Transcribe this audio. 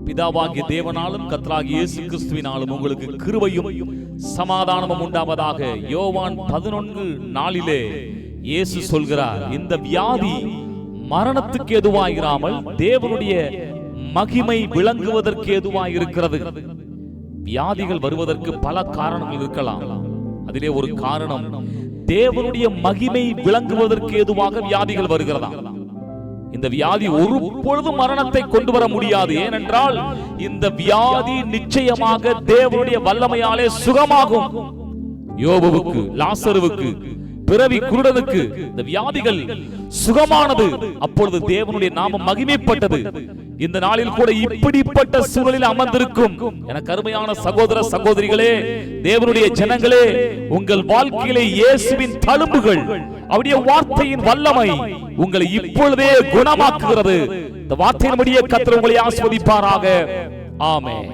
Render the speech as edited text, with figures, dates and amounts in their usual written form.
பிதாவாகிய தேவனாலும் கர்த்தராகிய இயேசு கிறிஸ்துவினாலும் உங்களுக்கு கிருபையும் சமாதானமும் உண்டாவதாக. யோவான் 11:4 இயேசு சொல்கிறார், இந்த வியாதி மரணத்துக்கு எதுவாயிராமல் தேவனுடைய மகிமை விளங்குவதற்கு எதுவாயிருக்கிறது. வியாதிகள் வருவதற்கு பல காரணங்கள் இருக்கலாம். அதிலே ஒரு காரணம், தேவனுடைய மகிமை விளங்குவதற்கு ஏதுவாக வியாதிகள் வருகிறதா. இந்த வியாதி ஒரு பொழுதும் மரணத்தை கொண்டு வர முடியாது. ஏனென்றால் இந்த வியாதி நிச்சயமாக தேவனுடைய வல்லமையாலே சுகமாகும். யோபுவுக்கு, லாசருவுக்கு, பிறவி குருடனுக்கு இந்த வியாதிகள் சுகமானது. அப்பொழுது தேவனுடைய நாமம் மகிமைப்பட்டது. இந்த நாளில் கூட இப்படிப்பட்ட சூழலில் அமர்ந்திருக்கும் எனக்கு அருமையான சகோதர சகோதரிகளே, தேவனுடைய ஜனங்களே, உங்கள் வாழ்க்கையிலே இயேசுவின் தழும்புகள், அவருடைய வார்த்தையின் வல்லமை உங்களை இப்பொழுதே குணமாக்குகிறது. இந்த வார்த்தையின்படியே கர்த்தர் உங்களை ஆசீர்வதிப்பாராக. ஆமென்.